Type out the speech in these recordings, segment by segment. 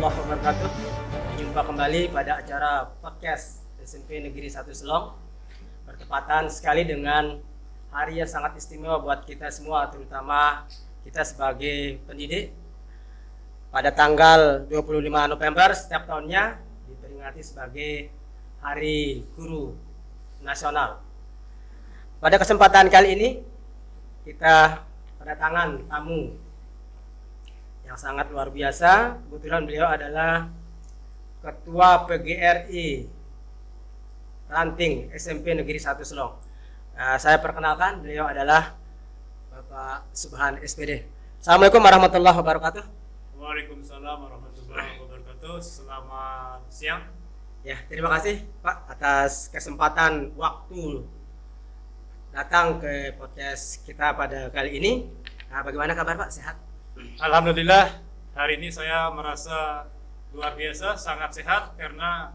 warahmatullahi wabarakatuh. Jumpa kembali pada acara podcast SMP Negeri 1 Selong. Bertepatan sekali dengan hari yang sangat istimewa buat kita semua, terutama kita sebagai pendidik. Pada tanggal 25 November setiap tahunnya diperingati sebagai Hari Guru Nasional. Pada kesempatan kali ini kita kedatangan tamu yang sangat luar biasa. Kebetulan beliau adalah Ketua PGRI Ranting SMP Negeri 1 Selong. Saya perkenalkan, beliau adalah Bapak Subhan SPD. Assalamualaikum warahmatullahi wabarakatuh. Waalaikumsalam warahmatullahi wabarakatuh. Selamat siang. Ya, terima kasih Pak atas kesempatan waktu datang ke podcast kita pada kali ini. Bagaimana kabar Pak? Sehat? Alhamdulillah, hari ini saya merasa luar biasa, sangat sehat karena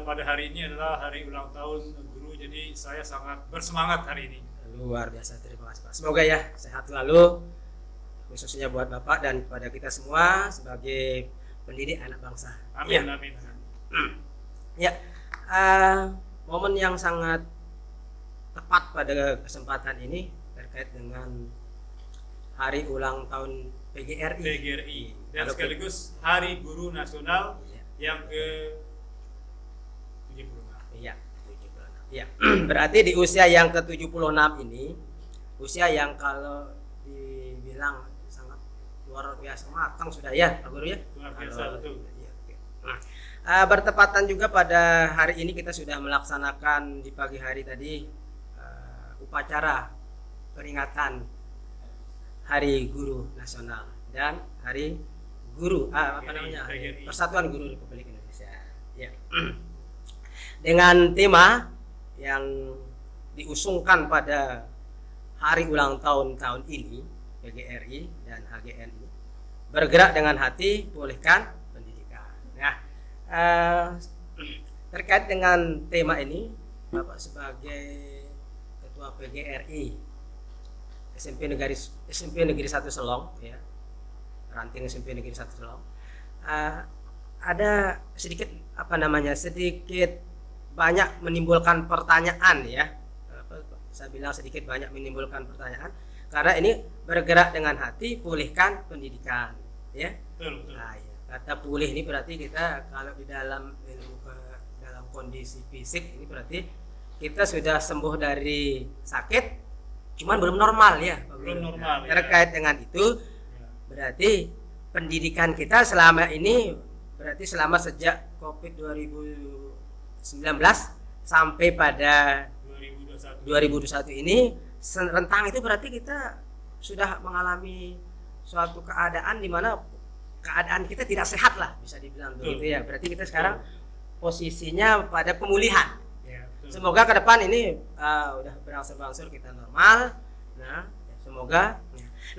pada hari ini adalah hari ulang tahun guru, jadi saya sangat bersemangat hari ini. Luar biasa, terima kasih Pak. Semoga ya sehat selalu, khususnya buat Bapak dan kepada kita semua sebagai pendidik anak bangsa. Amin, Ya. amin. Ya, momen yang sangat tepat pada kesempatan ini terkait dengan Hari ulang tahun PGRI. PGRI dan Kalau sekaligus Hari Guru Nasional Iya. yang ke 76. Iya, 76. Iya. Berarti di usia yang ke-76 ini, usia yang kalau dibilang sangat luar biasa matang sudah ya, Pak Guru ya? Luar biasa, betul. Iya, oke. Bertepatan juga pada hari ini kita sudah melaksanakan di pagi hari tadi upacara peringatan Hari Guru Nasional dan Hari Guru PGRI. Persatuan Guru Republik Indonesia. Ya. Dengan tema yang diusungkan pada hari ulang tahun ini PGRI dan HGN ini, bergerak dengan hati, pulihkan pendidikan. Nah, terkait dengan tema ini, Bapak sebagai Ketua PGRI SMP Negeri 1 Selong, ya, Ranting SMP Negeri 1 Selong, ada sedikit sedikit banyak menimbulkan pertanyaan ya. Saya bilang sedikit banyak menimbulkan pertanyaan karena ini bergerak dengan hati, pulihkan pendidikan, ya. Betul. Nah, ya. Kata pulih ini berarti kita kalau di dalam dalam kondisi fisik ini berarti kita sudah sembuh dari sakit, cuman belum normal ya. Belum normal. Terkait dengan itu, berarti pendidikan kita selama ini, berarti selama sejak COVID 2019 sampai pada 2021 ini, rentang itu berarti kita sudah mengalami suatu keadaan di mana keadaan kita tidak sehat lah, bisa dibilang begitu ya. Berarti kita sekarang posisinya pada pemulihan. Semoga ke depan ini udah berangsur-angsur kita normal. Nah, semoga.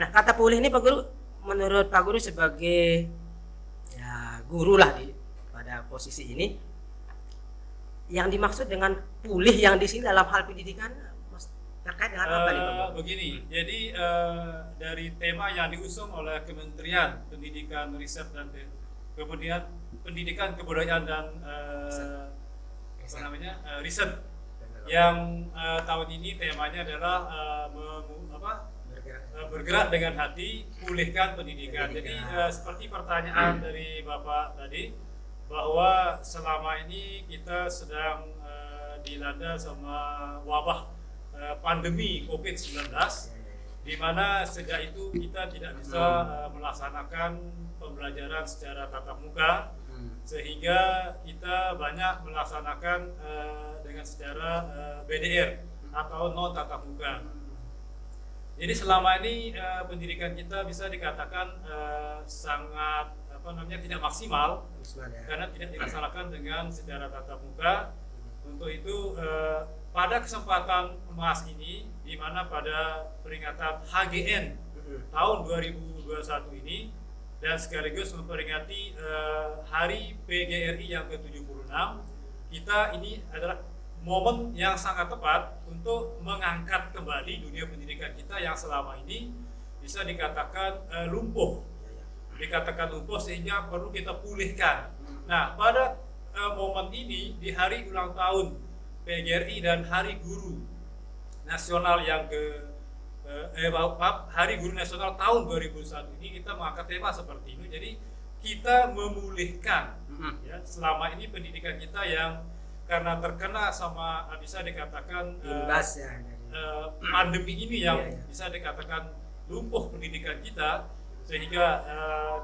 Nah, kata pulih ini Pak Guru, menurut Pak Guru sebagai ya guru lah pada posisi ini, yang dimaksud dengan pulih yang di sini dalam hal pendidikan terkait dengan apa nih Pak Guru? Begini, jadi dari tema yang diusung oleh Kementerian Pendidikan, Riset dan kemudian Pendidikan, Kebudayaan dan riset yang tahun ini temanya adalah bergerak dengan hati, pulihkan pendidikan. Jadi seperti pertanyaan dari Bapak tadi, bahwa selama ini kita sedang dilanda sama wabah pandemi COVID-19, di mana sejak itu kita tidak bisa melaksanakan pembelajaran secara tatap muka, sehingga kita banyak melaksanakan dengan secara BDR atau non tatap muka. Jadi selama ini pendidikan kita bisa dikatakan sangat tidak maksimal karena tidak dilaksanakan dengan secara tatap muka. Untuk itu pada kesempatan emas ini, di mana pada peringatan HGN tahun 2021 ini dan sekaligus memperingati Hari PGRI yang ke-76, kita ini adalah momen yang sangat tepat untuk mengangkat kembali dunia pendidikan kita yang selama ini bisa dikatakan lumpuh dikatakan lumpuh sehingga perlu kita pulihkan. Nah, pada momen ini di hari ulang tahun PGRI dan Hari Guru Nasional yang Hari Guru Nasional tahun 2001 ini kita mengangkat tema seperti ini. Jadi kita memulihkan ya, selama ini pendidikan kita yang karena terkena sama bisa dikatakan imbas ya pandemi ini yang bisa dikatakan lumpuh pendidikan kita, sehingga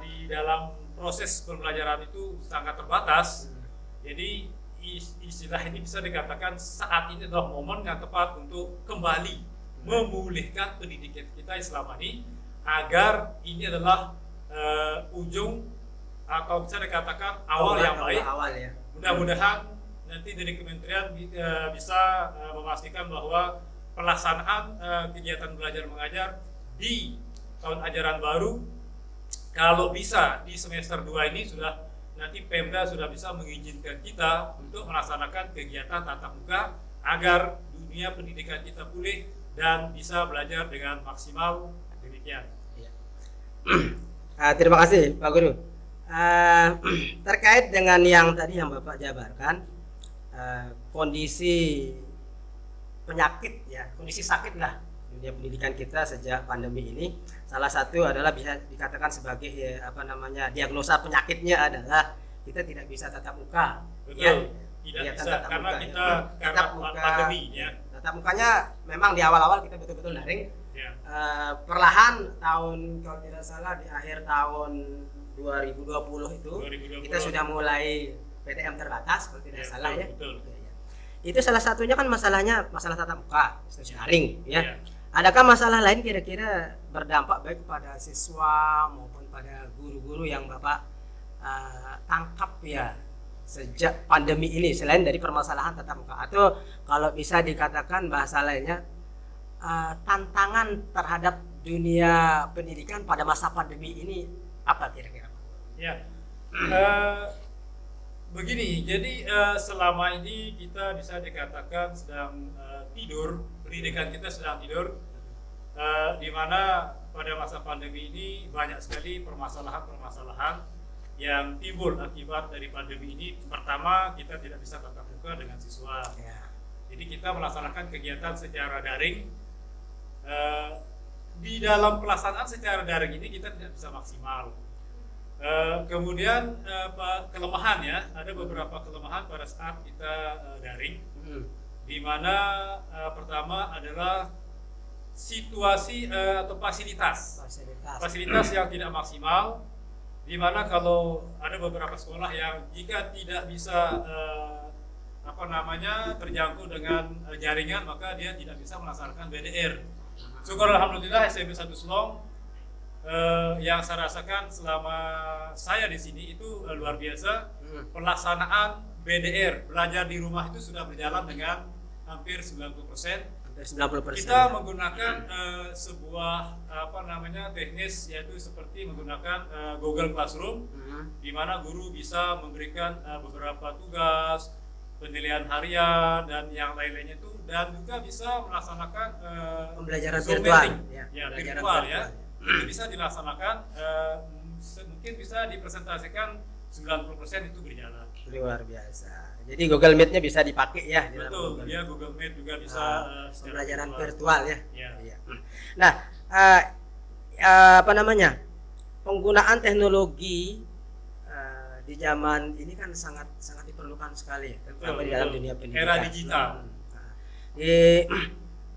di dalam proses pembelajaran itu sangat terbatas. Jadi istilah ini bisa dikatakan saat ini adalah momen yang tepat untuk kembali memulihkan pendidikan kita yang selama ini, agar ini adalah ujung atau bisa dikatakan awal yang baik. Ya. Mudah-mudahan nanti dari kementerian bisa memastikan bahwa pelaksanaan kegiatan belajar mengajar di tahun ajaran baru, kalau bisa di semester 2 ini sudah nanti Pemda sudah bisa mengizinkan kita untuk melaksanakan kegiatan tatap muka agar dunia pendidikan kita pulih dan bisa belajar dengan maksimal. Demikian. Terima kasih Pak Guru. Terkait dengan yang tadi yang Bapak jabarkan, kondisi penyakit ya, kondisi sakit lah dunia pendidikan kita sejak pandemi ini, salah satu adalah bisa dikatakan sebagai diagnosa penyakitnya adalah kita tidak bisa tatap muka. Betul. Ya, tidak ya, bisa karena muka, kita ya. karena pandemi ya. Tatap mukanya memang di awal-awal kita betul-betul daring. Ya. Perlahan tahun kalau tidak salah di akhir tahun 2020 itu 2020. kita sudah mulai PTM terbatas kalau tidak salah ya. Betul. Itu salah satunya kan masalah tatap muka, daring ya. Ya. Adakah masalah lain kira-kira berdampak baik kepada siswa maupun pada guru-guru yang Bapak tangkap ya sejak pandemi ini, selain dari permasalahan tatap muka, atau kalau bisa dikatakan bahasa lainnya tantangan terhadap dunia pendidikan pada masa pandemi ini apa kira-kira? Ya. Begini, jadi selama ini kita bisa dikatakan sedang tidur, pendidikan kita sedang tidur, di mana pada masa pandemi ini banyak sekali permasalahan-permasalahan yang timbul akibat dari pandemi ini. Pertama, kita tidak bisa tatap muka dengan siswa, jadi kita melaksanakan kegiatan secara daring. Di dalam pelaksanaan secara daring ini kita tidak bisa maksimal. Kemudian kelemahan ya, ada beberapa kelemahan pada saat kita daring, di mana pertama adalah situasi atau fasilitas yang tidak maksimal, di mana kalau ada beberapa sekolah yang jika tidak bisa terjangkau dengan jaringan, maka dia tidak bisa melaksanakan BDR. Syukur alhamdulillah SMP 1 Selong yang saya rasakan selama saya di sini itu luar biasa. Pelaksanaan BDR, belajar di rumah, itu sudah berjalan dengan hampir 90%. Kita menggunakan sebuah teknis, yaitu seperti menggunakan Google Classroom, di mana guru bisa memberikan beberapa tugas, penilaian harian dan yang lain-lainnya itu, dan juga bisa melaksanakan pembelajaran Zoom virtual, meeting, virtual ya. Itu bisa dilaksanakan, mungkin bisa dipresentasikan 90% itu berjalan. Luar biasa. Jadi Google Meet-nya bisa dipakai ya. Betul, ya Google Meet juga bisa pembelajaran virtual ya. Ya. Nah, penggunaan teknologi di zaman ini kan sangat diperlukan sekali, terutama di dalam dunia pendidikan. Era digital.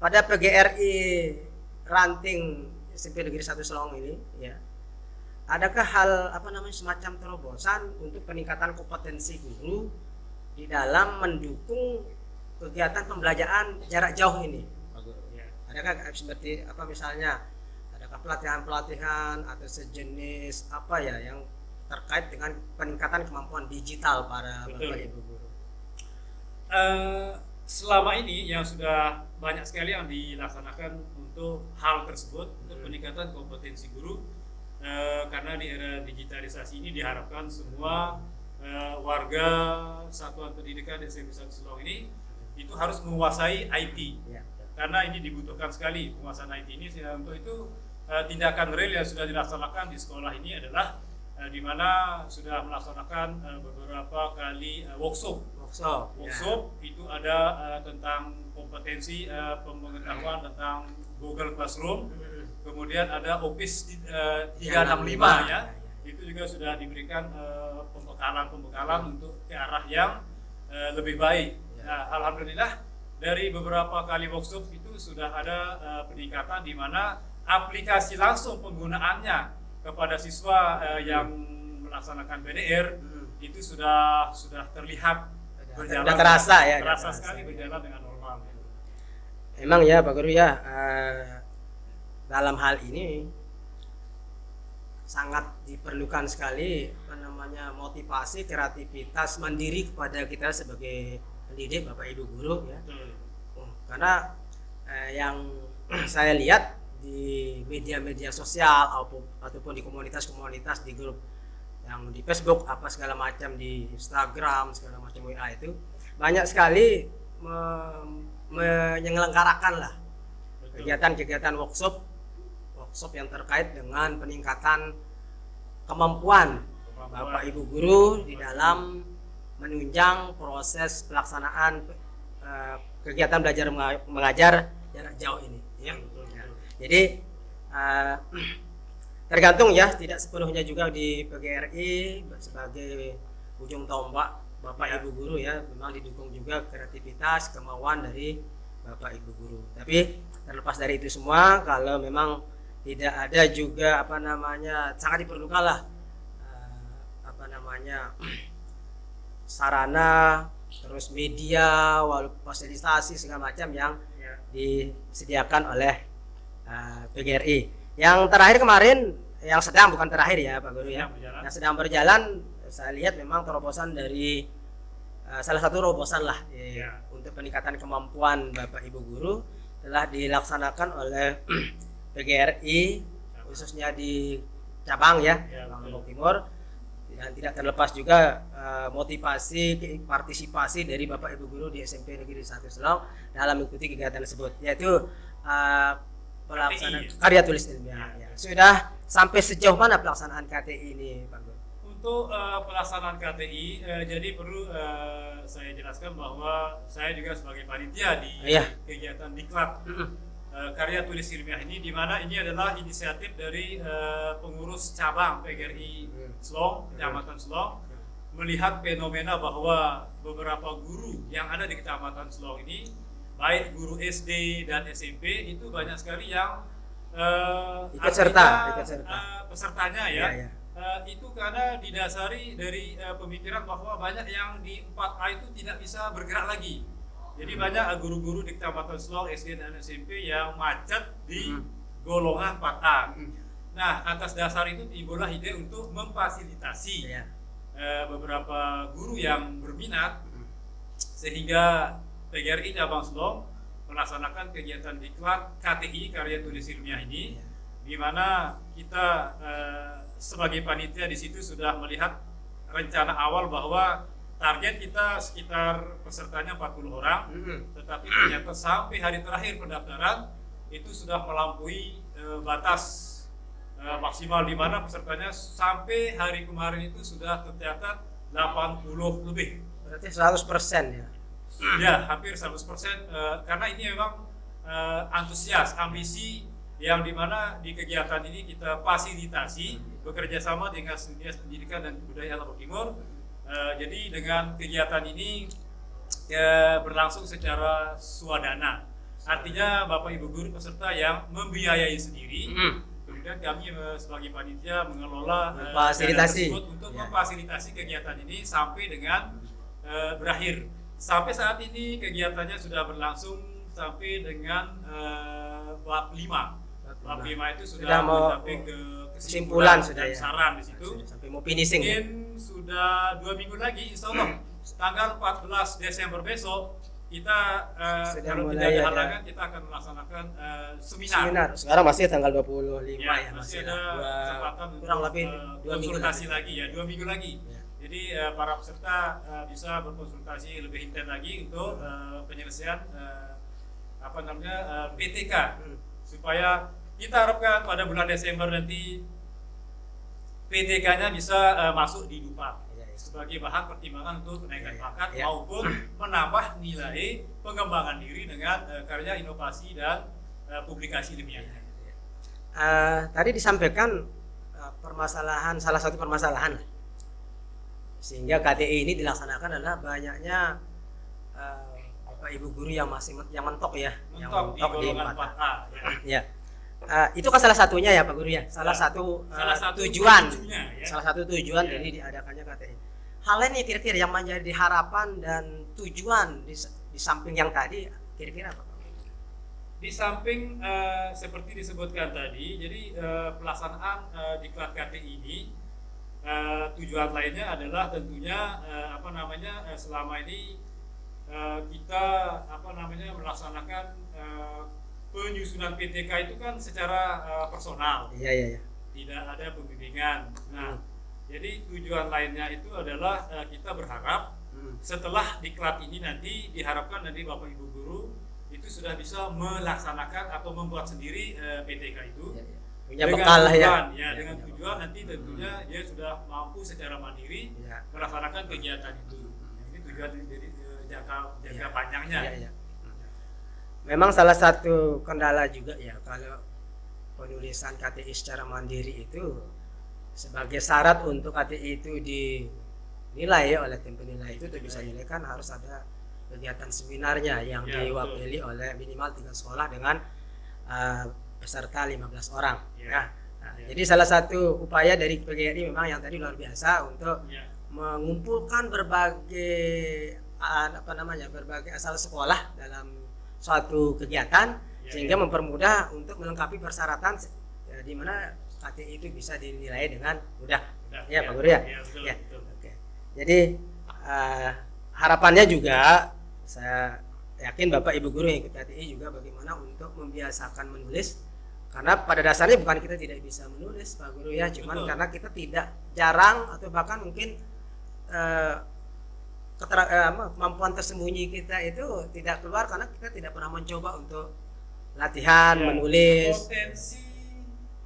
Pada PGRI ranting SMP Negeri 1 Selong ini ya, adakah hal semacam terobosan untuk peningkatan kompetensi guru di dalam mendukung kegiatan pembelajaran jarak jauh ini? Adakah seperti misalnya adakah pelatihan atau sejenis yang terkait dengan peningkatan kemampuan digital para Bapak Ibu guru? Selama ini yang sudah banyak sekali yang dilaksanakan untuk hal tersebut, untuk peningkatan kompetensi guru, karena di era digitalisasi ini diharapkan semua warga satuan pendidikan di SMP 1 Selong ini itu harus menguasai IT, karena ini dibutuhkan sekali penguasaan IT ini. Untuk itu tindakan real yang sudah dilaksanakan di sekolah ini adalah di mana sudah melaksanakan beberapa kali workshop. Itu ada tentang kompetensi pengetahuan tentang Google Classroom, kemudian ada Office 365 ya, itu juga sudah diberikan pembekalan untuk ke arah yang lebih baik. Nah, alhamdulillah dari beberapa kali workshop itu sudah ada peningkatan di mana aplikasi langsung penggunaannya kepada siswa yang melaksanakan PDR itu sudah terlihat berjalan, sudah terasa ya, terasa sekali berjalan dengan normal. Emang ya Pak Guru ya, dalam hal ini sangat diperlukan sekali motivasi, kreativitas mandiri kepada kita sebagai pendidik, Bapak Ibu guru ya. Karena yang saya lihat di media-media sosial ataupun di komunitas-komunitas, di grup yang di Facebook apa segala macam, di Instagram segala macam, WA, itu banyak sekali menyelenggarakan lah kegiatan-kegiatan workshop yang terkait dengan peningkatan kemampuan Bapak Ibu guru di dalam menunjang proses pelaksanaan kegiatan belajar mengajar jarak jauh ini ya. Jadi tergantung ya, tidak sepenuhnya juga di PGRI sebagai ujung tombak Bapak Ibu guru ya, memang didukung juga kreativitas, kemauan dari Bapak Ibu guru. Tapi terlepas dari itu semua, kalau memang tidak ada juga sangat diperlukan lah sarana, terus media, fasilitasi segala macam yang disediakan oleh PGRI. Yang terakhir kemarin, yang sedang, bukan terakhir ya Pak Guru ya, yang sedang berjalan, saya lihat memang terobosan dari salah satu terobosan lah untuk peningkatan kemampuan Bapak Ibu guru telah dilaksanakan oleh PGRI khususnya di cabang ya, Lombok Timur, dan tidak terlepas juga motivasi partisipasi dari Bapak Ibu guru di SMP Negeri 1 Selong dalam mengikuti kegiatan tersebut, yaitu pelaksanaan karya tulis ilmiah. Sudah sampai sejauh mana pelaksanaan KTI ini Pak Guru? Untuk pelaksanaan KTI, jadi perlu saya jelaskan bahwa saya juga sebagai panitia di kegiatan diklat karya tulis ilmiah ini, di mana ini adalah inisiatif dari pengurus cabang PGRI Selong, Kecamatan Selong, melihat fenomena bahwa beberapa guru yang ada di Kecamatan Selong ini, baik guru SD dan SMP, itu banyak sekali yang ikut serta pesertanya ya. Itu karena didasari dari pemikiran bahwa banyak yang di 4A itu tidak bisa bergerak lagi. Jadi banyak guru-guru di Kecamatan Selong, SD dan SMP yang macet di golongan 4A. Nah, atas dasar itu timbullah ide untuk memfasilitasi beberapa guru yang berminat, sehingga PGRI Cabang Selong melaksanakan kegiatan diklat KTI karya tulis ilmiah ini, di mana kita sebagai panitia di situ sudah melihat rencana awal bahwa target kita sekitar pesertanya 40 orang, tetapi ternyata sampai hari terakhir pendaftaran itu sudah melampaui batas maksimal, di mana pesertanya sampai hari kemarin itu sudah tercatat 80 lebih. Berarti 100% ya? Ya, hampir 100%, karena ini memang antusias, ambisi, yang dimana di kegiatan ini kita fasilitasi bekerja sama dengan Dinas Pendidikan dan Kebudayaan Lombok Timur. Jadi dengan kegiatan ini berlangsung secara swadana, artinya Bapak Ibu guru peserta yang membiayai sendiri, kemudian kami sebagai panitia mengelola dana tersebut untuk memfasilitasi kegiatan ini sampai dengan berakhir. Sampai saat ini kegiatannya sudah berlangsung sampai dengan bab 5. Bab 5 itu sudah mencapai ke kesimpulan dan saran di situ. Sampai mau finishing. Mungkin sudah 2 minggu lagi, insya Allah tanggal 14 Desember besok kita kalau tidak ada halangan kita akan melaksanakan seminar. Sekarang masih tanggal 25 ya, masih ada kesempatan kurang lebih 2 konsultasi lagi ya, 2 minggu lagi. Jadi para peserta bisa berkonsultasi lebih intens lagi untuk penyelesaian PTK, supaya kita harapkan pada bulan Desember nanti PTK-nya bisa masuk di DUPAK Ya, ya. sebagai bahan pertimbangan untuk kenaikan Ya, pangkat ya. maupun menambah nilai pengembangan diri dengan karya inovasi dan publikasi ilmiahnya. Tadi disampaikan permasalahan, salah satu permasalahan sehingga KTI ini dilaksanakan adalah banyaknya Bapak Ibu guru yang masih yang mentok ya, yang Mentok di golongan 4A. 4A. Ya. Ya. Itu kan salah satunya ya Pak Guru ya, salah satu tujuan, tujuannya, ya. salah satu tujuan Ya. dari diadakannya KTI. Hal lain nih kira-kira yang menjadi harapan dan tujuan di samping yang tadi kira-kira apa Pak? Di samping seperti disebutkan tadi, jadi pelaksanaan diklat KTI ini tujuan lainnya adalah tentunya selama ini kita melaksanakan penyusunan PTK itu kan secara personal, Iya iya iya. tidak ada pembimbingan. Nah, jadi tujuan lainnya itu adalah kita berharap setelah diklat ini nanti diharapkan nanti Bapak Ibu guru itu sudah bisa melaksanakan atau membuat sendiri PTK itu. Iya, iya. Punya Dengan bekal lah ya. tujuan, ya, Ya, dengan punya tujuan bekal. nanti tentunya dia sudah mampu secara mandiri Ya. melaksanakan kegiatan itu. Ini tujuan dari jangka Ya. panjangnya. Iya, iya. Memang salah satu kendala juga ya kalau penulisan KTI secara mandiri itu sebagai syarat untuk KTI itu dinilai ya oleh tim penilai itu untuk bisa nilai kan harus ada kegiatan seminarnya yang Ya, diwakili oleh minimal 3 sekolah dengan peserta 15 orang. Ya. Nah, Ya. jadi salah satu upaya dari PGRI memang yang tadi luar biasa untuk Ya. mengumpulkan berbagai berbagai asal sekolah dalam suatu kegiatan Ya, sehingga ya. mempermudah untuk melengkapi persyaratan di mana KTI itu bisa dinilai dengan mudah. Udah, Ya, Pak Guru ya. Ya, betul, Ya. betul. Oke. Jadi harapannya juga saya yakin Bapak Ibu guru yang ikut KTI juga bagaimana untuk membiasakan menulis, karena pada dasarnya bukan kita tidak bisa menulis Pak Guru ya, cuman Betul. karena kita tidak jarang atau bahkan mungkin kemampuan tersembunyi kita itu tidak keluar karena kita tidak pernah mencoba untuk latihan Ya, menulis. potensi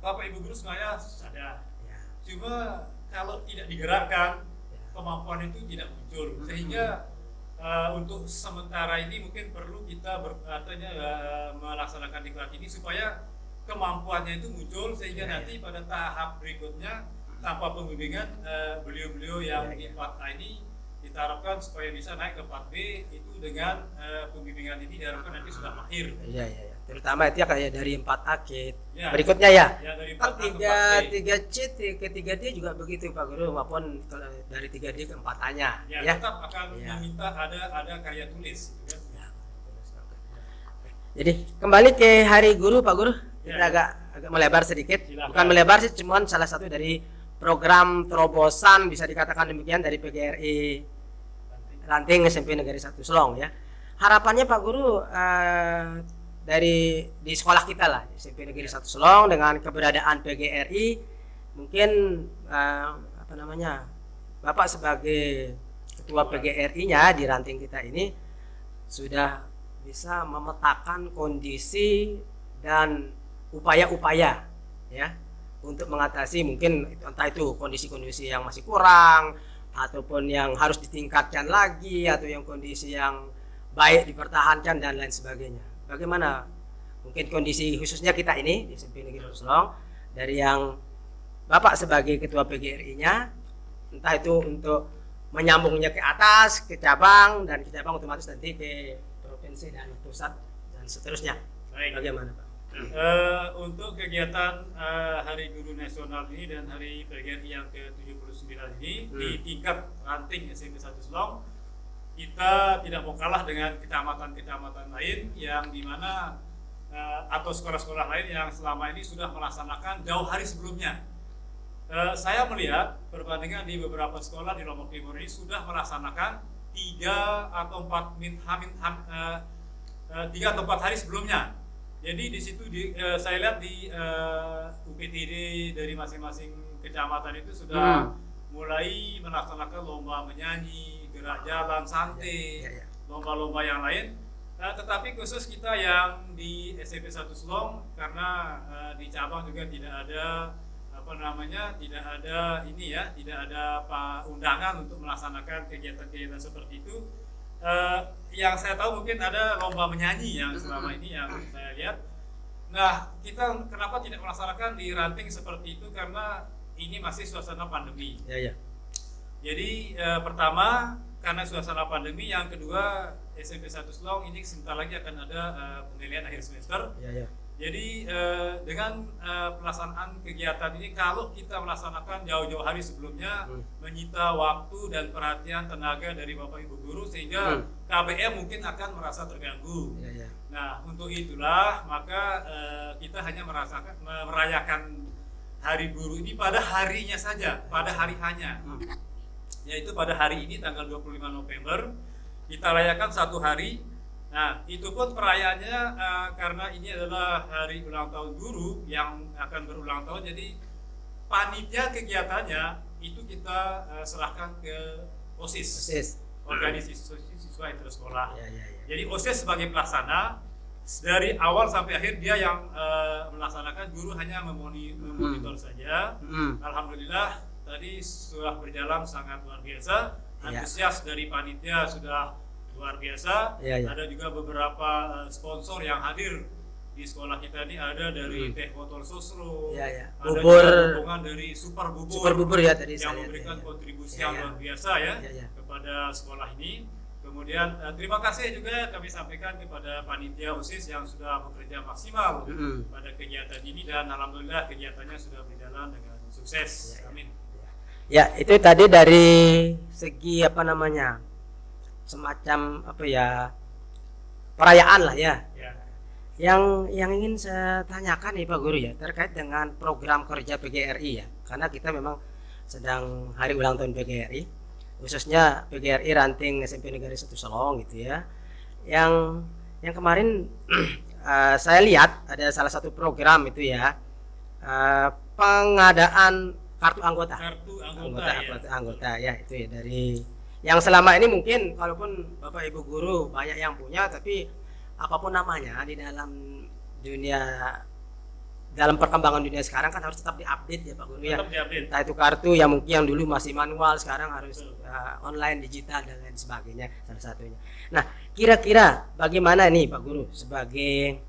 Bapak Ibu guru sebenarnya ada. Ya, Cuma kalau tidak digerakkan ya. kemampuan itu tidak muncul, sehingga untuk sementara ini mungkin perlu kita melaksanakan diklat ini supaya kemampuannya itu muncul, sehingga Ya, nanti pada tahap berikutnya tanpa pembimbingan beliau-beliau yang di 4A ini kita harapkan supaya bisa naik ke 4B itu dengan pembimbingan ini diharapkan nanti sudah mahir. Iya iya ya. Terutama itu ya kayak dari 4A ke Ya. berikutnya ya. Ya, dari Kan 4A ke 4B. 3C ke 3D juga begitu Pak Guru, maupun kalau dari 3D ke 4A-nya Ya, ya. tetap akan Ya. meminta ada karya tulis, gitu kan. Ya. Jadi kembali ke Hari Guru Pak Guru, kita Ya. agak melebar sedikit. Silakan. Bukan melebar sih, cuman salah satu dari program terobosan bisa dikatakan demikian dari PGRI Ranting SMP Negeri 1 Selong ya. Harapannya Pak Guru dari di sekolah kita lah SMP Negeri 1 Selong dengan keberadaan PGRI mungkin Bapak sebagai ketua PGRI-nya di Ranting kita ini sudah bisa memetakan kondisi dan upaya-upaya ya untuk mengatasi mungkin entah itu kondisi-kondisi yang masih kurang ataupun yang harus ditingkatkan lagi atau yang kondisi yang baik dipertahankan dan lain sebagainya. Bagaimana mungkin kondisi khususnya kita ini di SMP Negeri Selong dari yang Bapak sebagai ketua PGRI-nya entah itu untuk menyambungnya ke atas, ke cabang dan ke cabang otomatis nanti ke provinsi dan pusat dan seterusnya. Baik. Bagaimana Pak? Untuk kegiatan Hari Guru Nasional ini dan Hari PGRI yang ke-79 ini di tingkat Ranting SMP 1 Selong, kita tidak mau kalah dengan kecamatan-kecamatan lain yang dimana atau sekolah-sekolah lain yang selama ini sudah melaksanakan jauh hari sebelumnya. Saya melihat perbandingan di beberapa sekolah di Lombok Timur ini sudah melaksanakan 3 atau 4 hari sebelumnya. Jadi di situ saya lihat di UPTD dari masing-masing kecamatan itu sudah mulai melaksanakan lomba menyanyi, gerak jalan santai, lomba-lomba yang lain. Tetapi khusus kita yang di SMP 1 Selong karena di cabang juga tidak ada tidak ada ini ya, tidak ada undangan untuk melaksanakan kegiatan-kegiatan seperti itu. Yang saya tahu mungkin ada lomba menyanyi yang selama ini yang saya lihat. Nah, kita kenapa tidak melaksanakan di ranting seperti itu, karena ini masih suasana pandemi. Ya. Jadi pertama karena suasana pandemi, yang kedua SMP 1 Selong ini sebentar lagi akan ada penilaian akhir semester. Ya. Jadi dengan pelaksanaan kegiatan ini, kalau kita melaksanakan jauh-jauh hari sebelumnya, menyita waktu dan perhatian tenaga dari Bapak Ibu guru, sehingga KBM mungkin akan merasa terganggu. Ya. Nah, untuk itulah maka kita hanya merayakan Hari Guru ini pada harinya saja, pada hari hanya, yaitu pada hari ini tanggal 25 November kita rayakan satu hari. Nah, itu pun perayaannya karena ini adalah hari ulang tahun guru yang akan berulang tahun, jadi panitia kegiatannya itu kita serahkan ke OSIS. Organisasi Siswa Intersekolah. Ya. Jadi OSIS sebagai pelaksana, dari awal sampai akhir dia yang melaksanakan, guru hanya memonitor saja. Alhamdulillah tadi sudah berjalan sangat luar biasa, antusias dari panitia sudah luar biasa. Ada juga beberapa sponsor yang hadir di sekolah kita ini, ada dari Teh Botol Sosro, ada bubur, juga dukungan dari Super Bubur ya, tadi yang saya memberikan kontribusi yang luar biasa kepada sekolah ini. Kemudian terima kasih juga kami sampaikan kepada panitia OSIS yang sudah bekerja maksimal pada kegiatan ini, dan alhamdulillah kegiatannya sudah berjalan dengan sukses. Amin. Ya, itu tadi dari segi semacam perayaan lah ya. Yang ingin saya tanyakan nih Pak Guru ya, terkait dengan program kerja PGRI ya, karena kita memang sedang hari ulang tahun PGRI, khususnya PGRI Ranting SMP Negeri 1 Selong gitu ya. Yang kemarin saya lihat ada salah satu program itu ya, pengadaan kartu anggota ya, itu ya, dari yang selama ini mungkin kalaupun Bapak Ibu guru banyak yang punya, tapi apapun namanya di dalam perkembangan dunia sekarang kan harus tetap diupdate ya Pak Guru ya. Entah itu kartu yang mungkin yang dulu masih manual, sekarang harus online, digital dan lain sebagainya, salah satunya. Nah, kira-kira bagaimana nih Pak Guru sebagai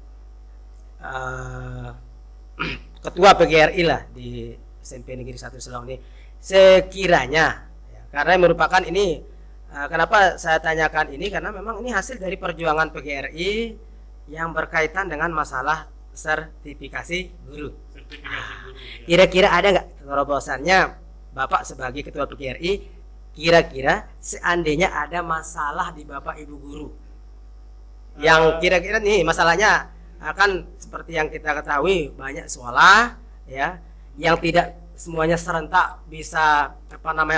ketua PGRI lah di SMP Negeri 1 Selong ini, sekiranya ya, karena merupakan ini kenapa saya tanyakan ini, karena memang ini hasil dari perjuangan PGRI yang berkaitan dengan masalah sertifikasi guru. Kira-kira ada nggak terobosannya Bapak sebagai ketua PGRI, kira-kira seandainya ada masalah di Bapak Ibu guru yang kira-kira nih masalahnya akan seperti yang kita ketahui, banyak sekolah ya yang tidak semuanya serentak bisa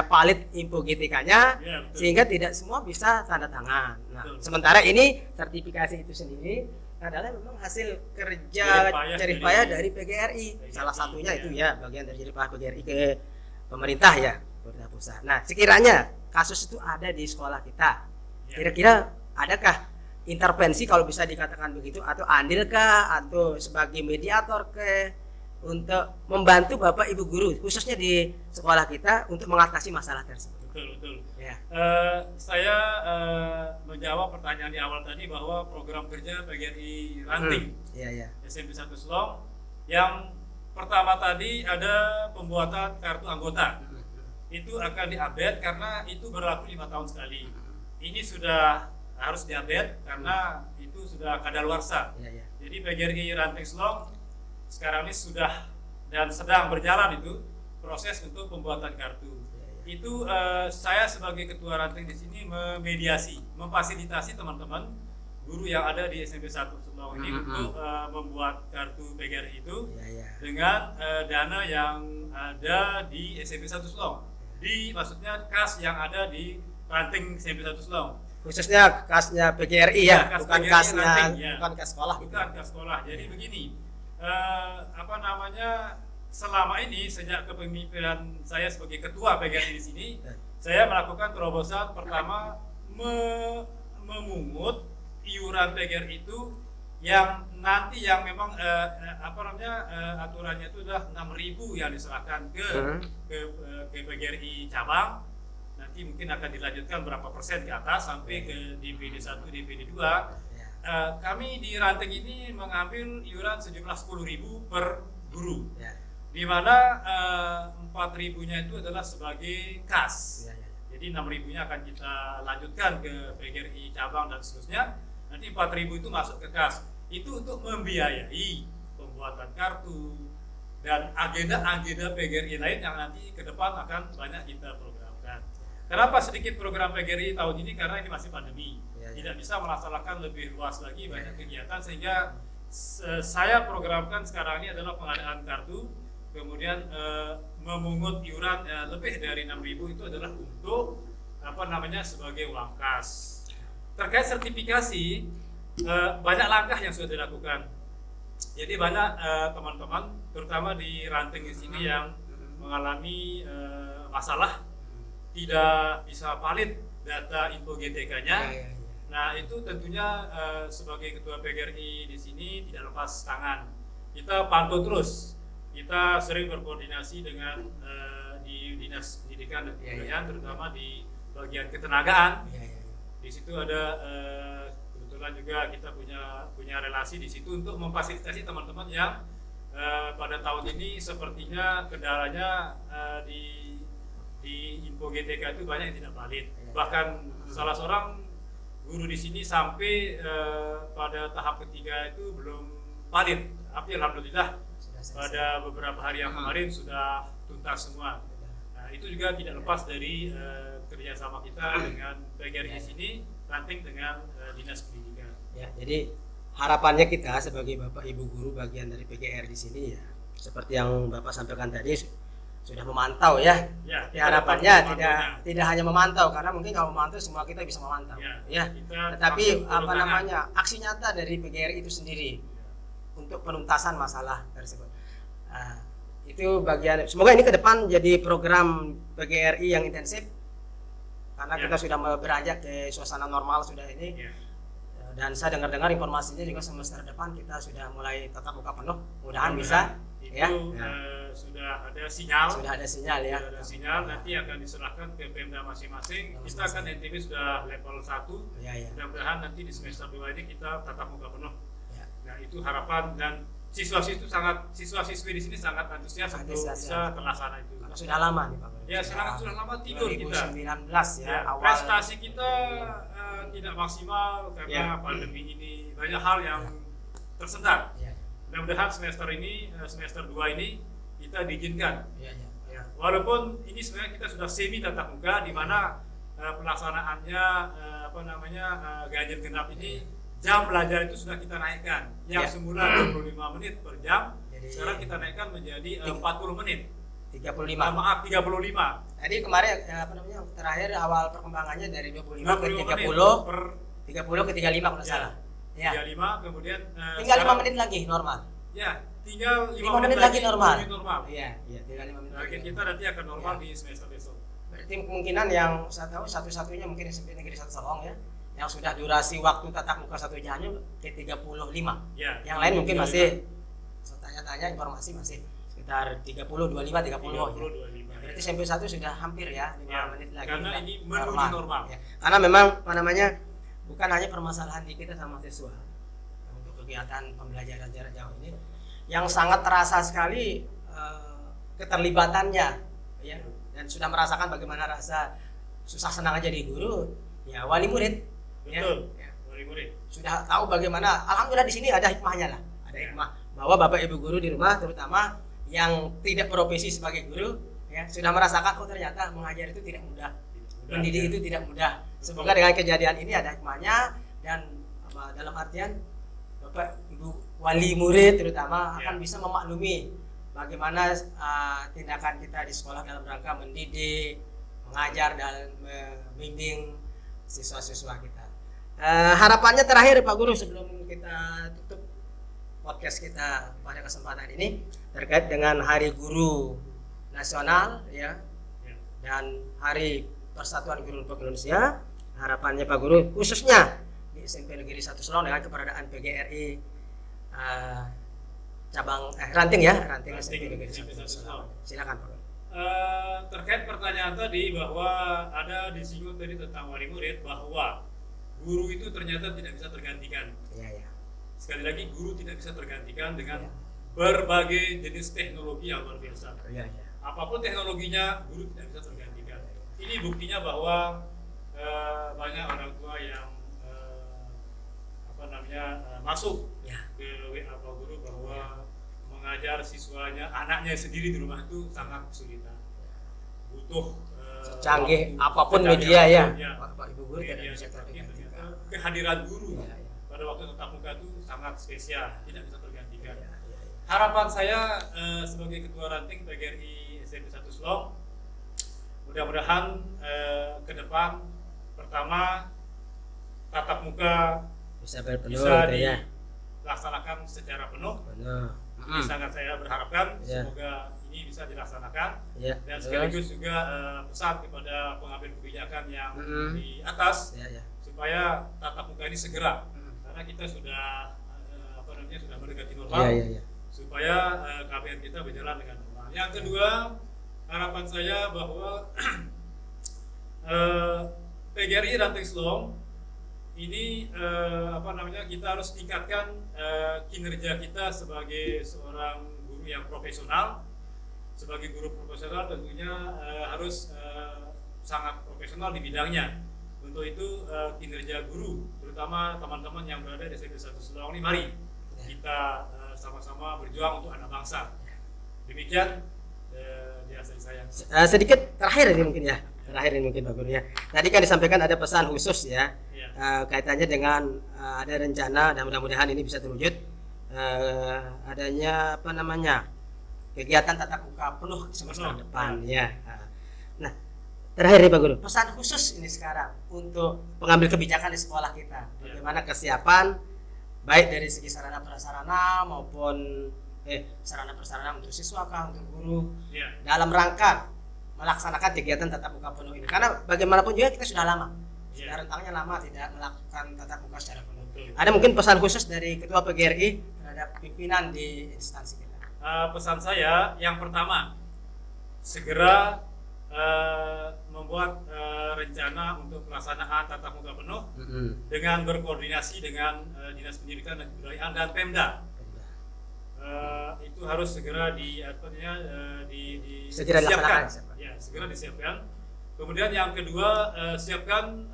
valid info GTK-nya, sehingga tidak semua bisa tanda tangan. Nah, sementara ini sertifikasi itu sendiri adalah memang hasil kerja jerih payah dari PGRI. Salah satunya itu ya, bagian dari jerih payah PGRI ke pemerintah ya, pemerintah pusat. Nah, sekiranya kasus itu ada di sekolah kita, kira-kira adakah intervensi kalau bisa dikatakan begitu, atau andilkah atau sebagai mediator untuk membantu Bapak Ibu guru khususnya di sekolah kita untuk mengatasi masalah tersebut? Betul. Ya. Saya menjawab pertanyaan di awal tadi bahwa program kerja PGRI Ranting SMP 1 Selong yang pertama tadi ada pembuatan kartu anggota. Itu akan diupdate karena itu berlaku 5 tahun sekali. Ini sudah harus diupdate karena itu sudah kadaluarsa. Jadi PGRI Ranting Selong sekarang ini sudah dan sedang berjalan itu proses untuk pembuatan kartu. Itu saya sebagai ketua ranting di sini memediasi, memfasilitasi teman-teman guru yang ada di SMP 1 Selong ini untuk membuat kartu PGRI itu dengan dana yang ada di SMP 1 Selong. Maksudnya kas yang ada di ranting SMP 1 Selong. Khususnya kasnya PGRI ya, bukan kasnya, bukan kas sekolah. Bukan kas sekolah. Jadi begini. Selama ini sejak kepemimpinan saya sebagai ketua PGRI di sini, saya melakukan terobosan pertama, memungut iuran PGRI itu yang nanti yang memang aturannya itu adalah 6.000 yang diserahkan ke PGRI cabang. Nanti mungkin akan dilanjutkan berapa persen ke atas sampai ke DPD 1, DPD 2. Kami di Ranting ini mengambil iuran sejumlah 10.000 per guru, di mana 4.000-nya itu adalah sebagai kas. Jadi 6.000-nya akan kita lanjutkan ke PGRI cabang dan seterusnya. Nanti 4.000 itu masuk ke kas. Itu untuk membiayai pembuatan kartu dan agenda-agenda PGRI lain yang nanti ke depan akan banyak kita programkan. Kenapa sedikit program PGRI tahun ini? Karena ini masih pandemi, tidak bisa melaksanakan lebih luas lagi banyak kegiatan, sehingga saya programkan sekarang ini adalah pengadaan kartu, kemudian memungut iuran lebih dari 6.000 itu adalah untuk sebagai uang kas. Terkait sertifikasi, banyak langkah yang sudah dilakukan. Jadi banyak teman-teman, terutama di Ranting di sini yang mengalami masalah tidak bisa valid data info GTK-nya. Nah, itu tentunya sebagai ketua PGRI di sini tidak lepas tangan. Kita pantau terus. Kita sering berkoordinasi dengan di Dinas Pendidikan dan Kebudayaan, terutama di bagian ketenagaan. Di situ ada kebetulan juga kita punya relasi di situ untuk memfasilitasi teman-teman yang pada tahun ini sepertinya kendalanya di info GTK itu banyak yang tidak valid. Bahkan salah seorang guru di sini sampai pada tahap ketiga itu belum valid. Tapi alhamdulillah pada beberapa hari yang kemarin sudah tuntas semua. Nah, itu juga tidak lepas dari kerjasama kita dengan PGRI di sini, Ranting dengan Dinas Pendidikan. Ya, jadi harapannya kita sebagai Bapak Ibu guru bagian dari PGR di sini ya, seperti yang Bapak sampaikan tadi, sudah memantau ya. Harapannya tidak hanya memantau, karena mungkin kalau memantau semua kita bisa memantau. Tetapi aksi nyata dari PGRI itu sendiri untuk penuntasan masalah tersebut. Itu bagian. Semoga ini ke depan jadi program PGRI yang intensif, karena kita sudah beranjak ke suasana normal sudah ini. Dan saya dengar informasinya juga semester depan kita sudah mulai tatap muka penuh, mudahan bisa. Sudah ada sinyal. Sudah ada sinyal ya. Sudah ada sinyal, nanti akan diserahkan ke Pemda masing-masing. Kita akan NTB sudah level 1. Mudah-mudahan nanti di semester 2 ini kita tatap muka penuh. Nah, itu harapan, dan siswa-siswi di sini sangat antusias untuk bisa terlaksana itu. Karena sudah lama nih Pak. Ya, sudah lama tidur 2019 kita. awal. Prestasi kita tidak maksimal karena pandemi ini, banyak hal yang tersendat. Mudah-mudahan semester 2 ini kita diizinkan. Walaupun ini sebenarnya kita sudah semi tatap muka, di mana pelaksanaannya ganjil genap ini jam belajar itu sudah kita naikkan. Yang semula 25 menit per jam, sekarang kita naikkan menjadi 40 menit. 35. 35. Tadi kemarin terakhir awal perkembangannya dari 25 ke 30 ke 35 kalau salah. 35, kemudian tinggal 5 menit lagi normal. Ya, tinggal 5 menit lagi normal. Iya, tinggal 5 menit. Target kita nanti akan normal di semester besok. Berarti kemungkinan yang saya tahu satu-satunya mungkin SMP Negeri 1 Solong ya, yang sudah durasi waktu tatap muka 1 jamnya ke 35. Yang lain mungkin masih tanya-tanya, informasi masih sekitar 30, 25, 30. Berarti SMP 1 sudah hampir ya, 5 menit lagi. Karena ini menuju normal. Karena memang bukan hanya permasalahan di kita sama siswa untuk kegiatan pembelajaran jarak jauh ini, yang sangat terasa sekali keterlibatannya ya, dan sudah merasakan bagaimana rasa susah senang jadi guru ya, wali murid. Betul. Wali murid sudah tahu bagaimana. Alhamdulillah di sini ada hikmahnya lah, ada hikmah bahwa Bapak Ibu guru di rumah, terutama yang tidak profesi sebagai guru ya, sudah merasakan ternyata mengajar itu tidak mudah, mendidik itu tidak mudah. Semoga dengan kejadian ini ada hikmahnya, dan dalam artian Bapak Ibu wali murid terutama akan bisa memaklumi bagaimana tindakan kita di sekolah dalam rangka mendidik, mengajar, dan membimbing siswa-siswa kita. Harapannya terakhir Pak Guru sebelum kita tutup podcast kita pada kesempatan ini terkait dengan Hari Guru Nasional ya, dan Hari Persatuan Guru Republik Indonesia. Harapannya Pak Guru khususnya di SMP Negeri 1 Selong dengan keberadaan PGRI cabang ranting ya, ranting SMP Negeri 1 Selong. Silakan Pak. Terkait pertanyaan tadi bahwa ada disinggung tadi tentang wali murid, bahwa guru itu ternyata tidak bisa tergantikan. Iya, ya. Sekali lagi, guru tidak bisa tergantikan dengan Ya. berbagai jenis teknologi yang luar biasa. Iya, ya. Apapun teknologinya, guru tidak bisa tergantikan. Ini buktinya bahwa banyak orang tua yang masuk Ya. ke WA Pak Guru bahwa mengajar siswanya, anaknya sendiri di rumah itu sangat kesulitan. Butuh Canggih apapun secanggih media ya. apapun, Pak Ibu Guru tidak media bisa ternyata tergantikan. kehadiran guru Ya, ya. pada waktu tatap muka itu sangat spesial, tidak bisa tergantikan. Ya, ya, ya. Harapan saya sebagai ketua ranting PGRI SMP 1 Selong, mudah-mudahan ke depan, pertama, tatap muka Bisa berpenuh bisa gitu ya. dilaksanakan secara penuh. Penuh. Ini sangat saya berharapkan Ya. semoga ini bisa dilaksanakan. Ya. Dan Terus? sekaligus juga pesan kepada pengambil kebijakan yang di atas, Ya, ya. supaya tatap muka ini segera, karena kita sudah sudah mendekati normal, Ya, ya, ya. supaya KBR kita berjalan dengan normal. Yang kedua, harapan saya bahwa PGRI Ranting Selong ini kita harus tingkatkan kinerja kita sebagai seorang guru yang profesional. Sebagai guru profesional tentunya harus sangat profesional di bidangnya. Untuk itu kinerja guru, terutama teman-teman yang berada di SMP 1 Selong ini, mari kita sama-sama berjuang untuk anak bangsa. Demikian dari saya. Sedikit terakhir ini mungkin ya. Terakhir ini mungkin Pak Guru ya. Tadi kan disampaikan ada pesan khusus ya. Kaitannya dengan ada rencana dan mudah-mudahan ini bisa terwujud adanya kegiatan tatap muka penuh semester depan ya. Nah, terakhir nih Pak Guru, pesan khusus ini sekarang untuk pengambil kebijakan di sekolah kita. Bagaimana kesiapan baik dari segi sarana prasarana maupun sarana prasarana untuk siswa kah, untuk guru dalam rangka melaksanakan kegiatan tatap muka penuh ini. Karena bagaimanapun juga kita sudah lama, sudah rentangnya lama tidak melakukan tatap muka secara penuh. Ada mungkin pesan khusus dari Ketua PGRI terhadap pimpinan di instansi kita? Pesan saya yang pertama, segera membuat rencana untuk pelaksanaan tatap muka penuh dengan berkoordinasi dengan Dinas Pendidikan dan Kebudayaan dan Pemda. Itu harus segera disiapkan. Segera disiapkan. Kemudian yang kedua, siapkan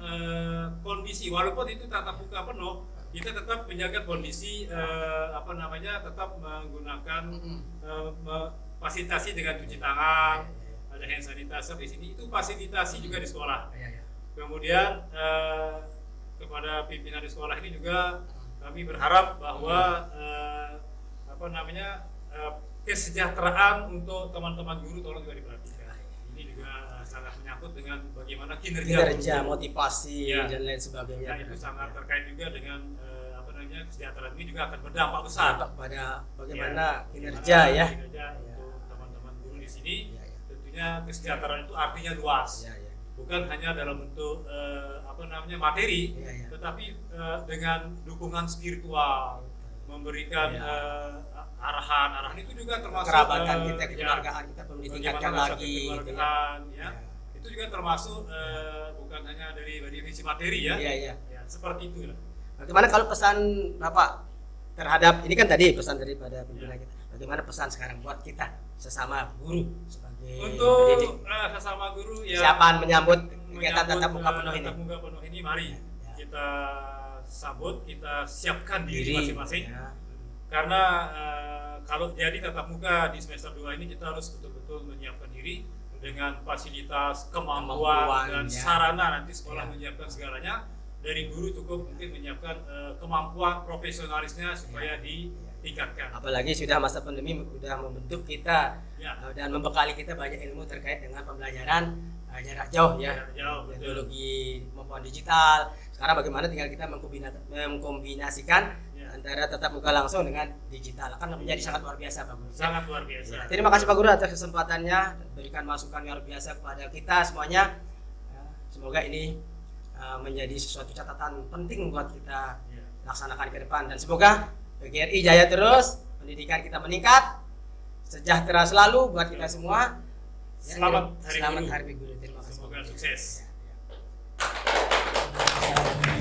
kondisi, walaupun itu tatap muka penuh, kita tetap menjaga kondisi tetap menggunakan fasilitasi dengan cuci tangan, ada hand sanitizer di sini, itu fasilitasi juga di sekolah. Kemudian kepada pimpinan di sekolah ini juga kami berharap bahwa kesejahteraan untuk teman-teman guru tolong juga diperhatikan. Ini juga sangat menyangkut dengan bagaimana kinerja motivasi dan lain sebagainya. Nah, itu sangat terkait juga dengan kesejahteraan ini juga akan berdampak besar pada bagaimana kinerja untuk teman-teman guru di sini. Tentunya kesejahteraan itu artinya luas. Bukan hanya dalam bentuk materi, tetapi dengan dukungan spiritual, memberikan arahan itu juga termasuk kerabatan kita, kekeluargaan kita perlu ditingkatkan lagi. Itu juga termasuk bukan hanya dari visi materi ya. Seperti itu. Bagaimana kalau pesan Bapak terhadap ini kan tadi pesan daripada pimpinan kita. Bagaimana pesan sekarang buat kita sesama guru sebagai untuk sesama guru siapaan menyambut kegiatan tatap muka penuh ini. Tatap muka penuh ini, mari kita sambut, kita siapkan diri masing-masing. Karena kalau jadi tatap muka di semester 2 ini kita harus betul-betul menyiapkan diri dengan fasilitas, kemampuan dan sarana. Nanti sekolah menyiapkan segalanya. Dari guru cukup mungkin menyiapkan kemampuan profesionalisnya supaya ditingkatkan. Apalagi sudah masa pandemi sudah membentuk kita dan membekali kita banyak ilmu terkait dengan pembelajaran jarak jauh teknologi maupun digital. Sekarang bagaimana tinggal kita mengkombinasikan antara tatap muka langsung dengan digital, akan menjadi sangat luar biasa Pak Guru. Sangat luar biasa. Terima kasih Pak Guru atas kesempatannya, berikan masukan luar biasa kepada kita semuanya. Semoga ini menjadi sesuatu catatan penting buat kita Ya. laksanakan ke depan, dan semoga PGRI jaya terus, pendidikan kita meningkat, sejahtera selalu buat kita semua. Ya, Selamat Hari selamat Guru. Hari Guru. Terima kasih. Semoga sukses. Ya, ya.